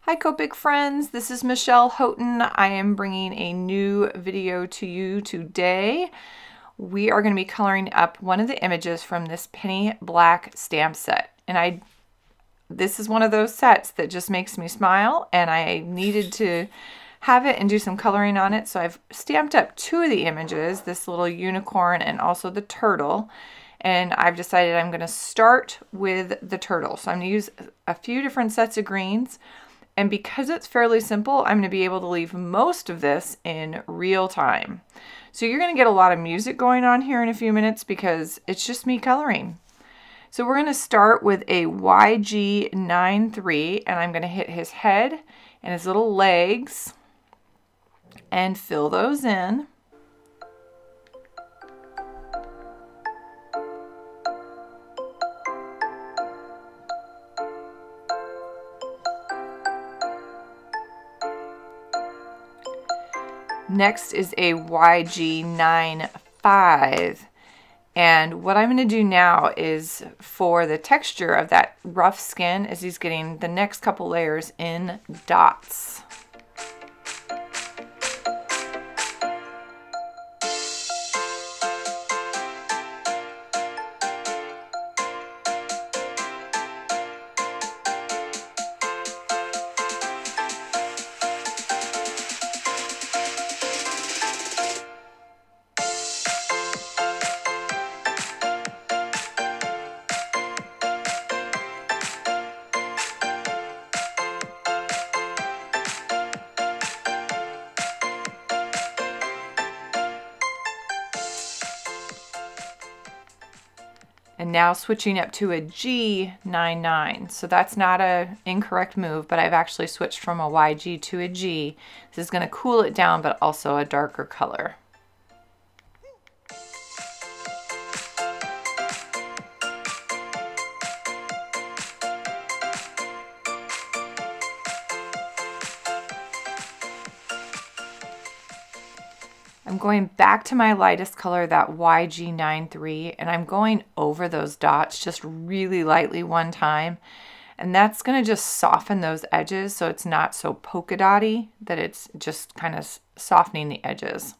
Hi Copic friends, this is Michelle Houghton. I am bringing a new video to you today. We are going to be coloring up one of the images from this penny black stamp set. And this is one of those sets that just makes me smile, and I needed to have it and do some coloring on it. So I've stamped up two of the images, this little unicorn and also the turtle. And I've decided I'm going to start with the turtle. So I'm going to use a few different sets of greens. And because it's fairly simple, I'm going to be able to leave most of this in real time. So you're going to get a lot of music going on here in a few minutes because it's just me coloring. So we're going to start with a YG93, and I'm going to hit his head and his little legs and fill those in. Next is a YG95, and what I'm going to do now is for the texture of that rough skin is he's getting the next couple layers in dots. And now switching up to a G99. So that's not an incorrect move, but I've actually switched from a YG to a G. This is going to cool it down, but also a darker color. I'm going back to my lightest color, that YG93, and I'm going over those dots just really lightly one time. And that's going to just soften those edges so it's not so polka dotty, that it's just kind of softening the edges.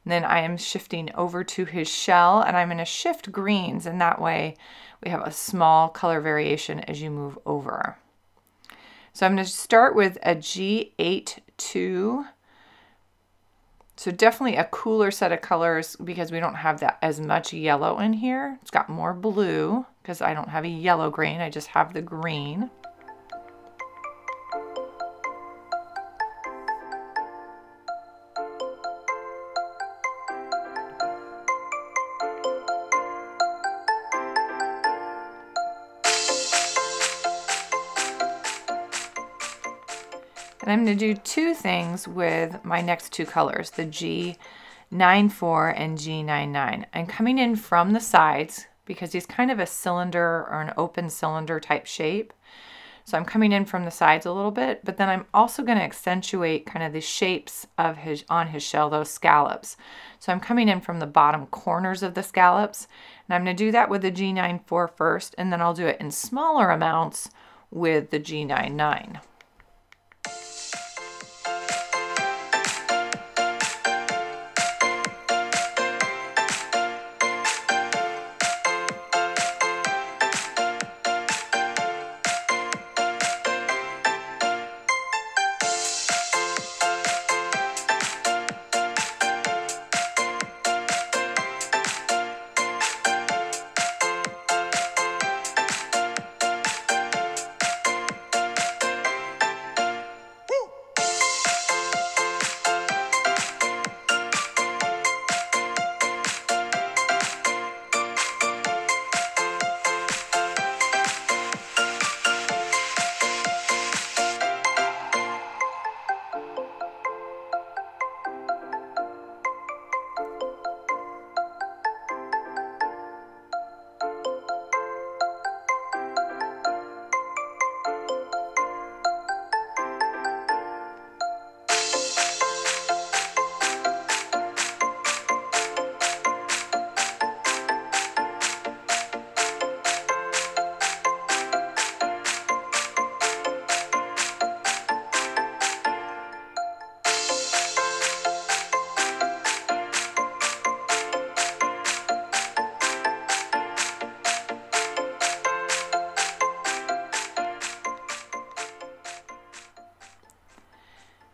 And then I am shifting over to his shell, and I'm going to shift greens, and that way we have a small color variation as you move over. So I'm going to start with a G82. So definitely a cooler set of colors because we don't have that as much yellow in here. It's got more blue because I don't have a yellow grain, I just have the green. And I'm going to do two things with my next two colors, the G94 and G99. I'm coming in from the sides because he's kind of a cylinder or an open cylinder type shape. So I'm coming in from the sides a little bit, but then I'm also going to accentuate kind of the shapes of on his shell, those scallops. So I'm coming in from the bottom corners of the scallops, and I'm going to do that with the G94 first, and then I'll do it in smaller amounts with the G99.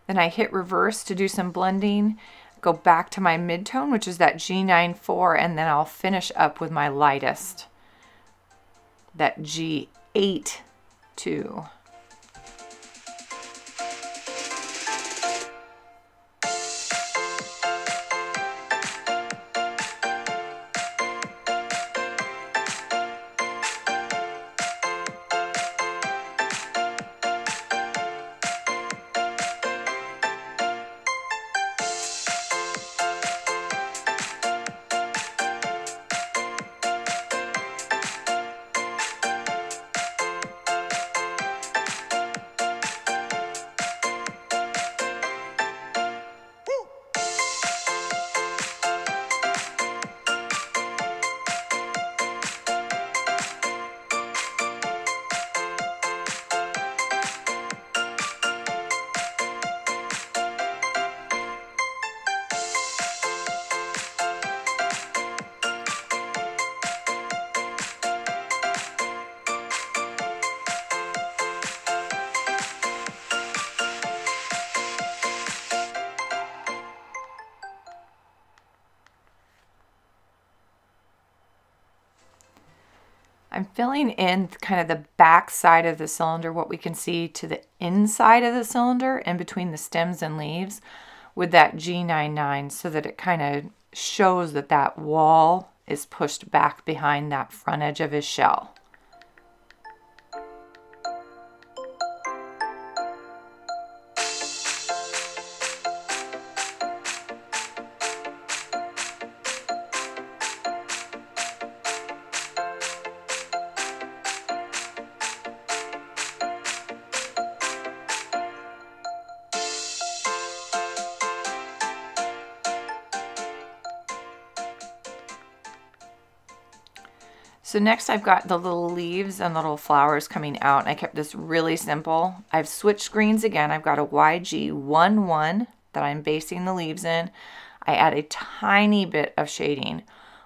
Then I hit reverse to do some blending, go back to my midtone, which is that G9-4, and then I'll finish up with my lightest, that G8-2. I'm filling in kind of the back side of the cylinder, what we can see to the inside of the cylinder in between the stems and leaves with that G99, so that it kind of shows that that wall is pushed back behind that front edge of his shell. So next I've got the little leaves and little flowers coming out, and I kept this really simple. I've switched greens again. I've got a YG11 that I'm basing the leaves in. I add a tiny bit of shading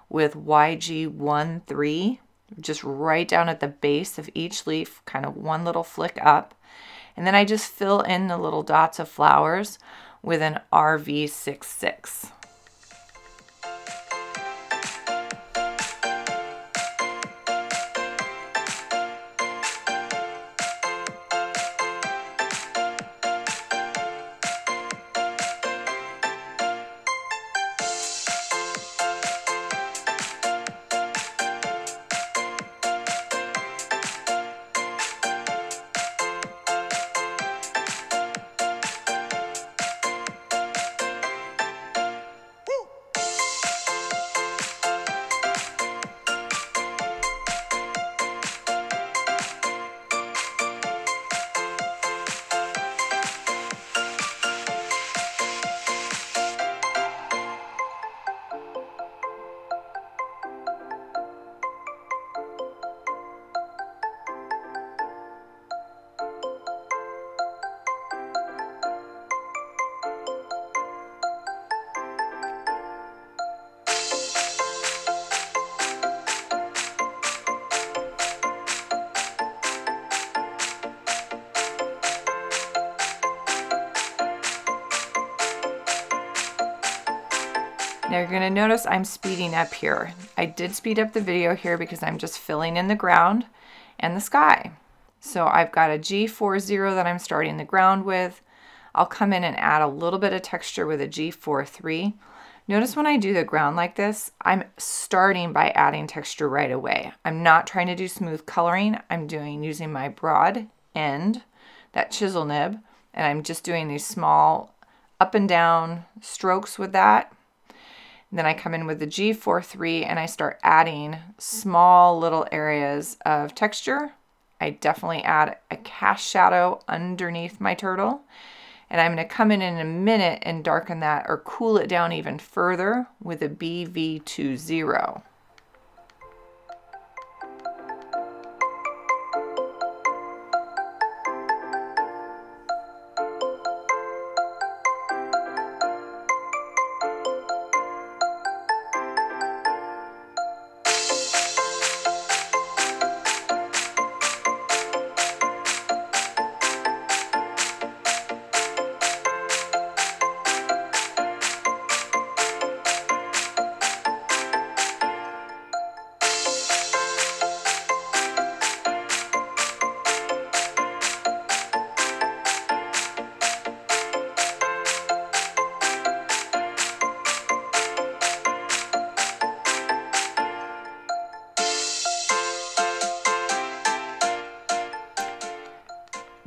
with YG13, just right down at the base of each leaf, kind of one little flick up. And then I just fill in the little dots of flowers with an RV66. Now you're going to notice I'm speeding up here. I did speed up the video here because I'm just filling in the ground and the sky. So I've got a G40 that I'm starting the ground with. I'll come in and add a little bit of texture with a G43. Notice when I do the ground like this, I'm starting by adding texture right away. I'm not trying to do smooth coloring. I'm using my broad end, that chisel nib, and I'm just doing these small up and down strokes with that. Then I come in with the G43 and I start adding small little areas of texture. I definitely add a cast shadow underneath my turtle. And I'm going to come in a minute and darken that or cool it down even further with a BV20.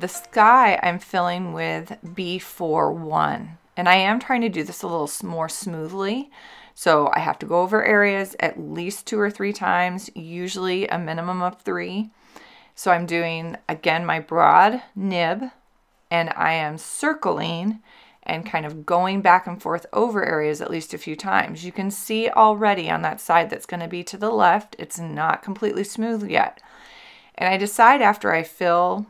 The sky I'm filling with B41, and I am trying to do this a little more smoothly. So I have to go over areas at least 2 or 3 times, usually a minimum of 3. So I'm doing, again, my broad nib, and I am circling and kind of going back and forth over areas at least a few times. You can see already on that side that's going to be to the left, it's not completely smooth yet. And I decide after I fill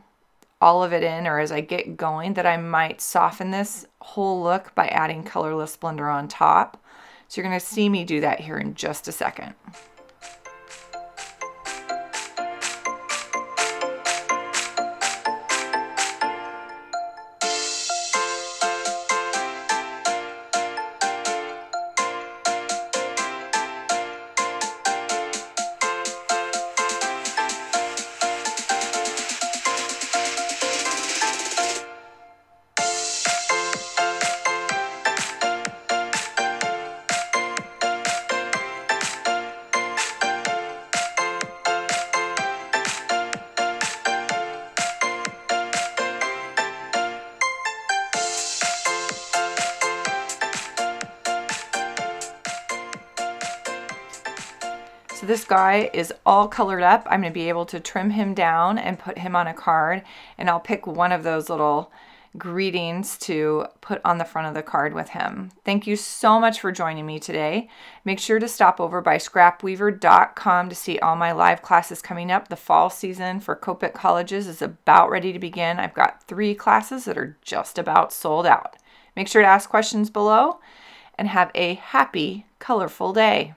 all of it in, or as I get going, that I might soften this whole look by adding colorless blender on top. So you're going to see me do that here in just a second. So this guy is all colored up. I'm going to be able to trim him down and put him on a card, and I'll pick one of those little greetings to put on the front of the card with him. Thank you so much for joining me today. Make sure to stop over by scrapweaver.com to see all my live classes coming up. The fall season for Copic colleges is about ready to begin. I've got 3 classes that are just about sold out. Make sure to ask questions below and have a happy, colorful day.